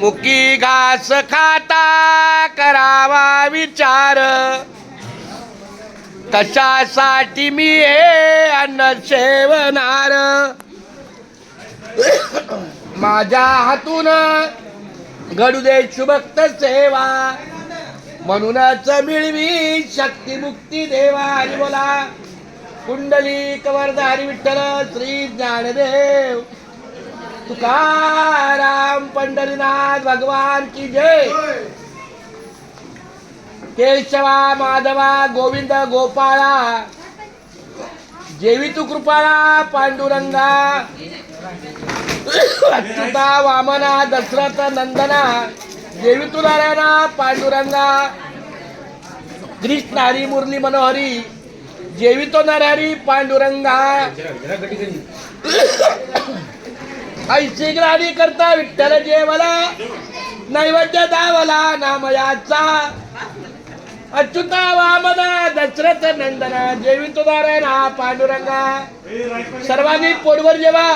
मुकी घास खाता करावा विचार, कशासाठी मी हे अन्न सेवनार. माझ्या हातून घडू दे शुभक्त सेवा, म्हणूनच मिळवी शक्ती मुक्ती देवा. आणि बोला कुंडली कवरधारी विठ्ठल श्री ज्ञानदेव तुकाराम पंढरीनाथ भगवान की जय. केशवा माधवा गोविंद गोपाळा, जेवी तू कृपाळा पांडुरंगा. अच्युता वामना दशरथ नंदना, जेवी तू नारायणा पांडुरंगा. कृष्ण हरी मुरली मनोहरी, जेवी तो नरहरी पांडुरंगा. ऐशी ग्राणी करता विठ्ठल जेवला, नैवेद्य दावला नामयाचा. अच्युता वामना दशरथ नंदना, जेवी तो नारायणा पांडुरंगा. सर्वांनी पोटभर जेवा.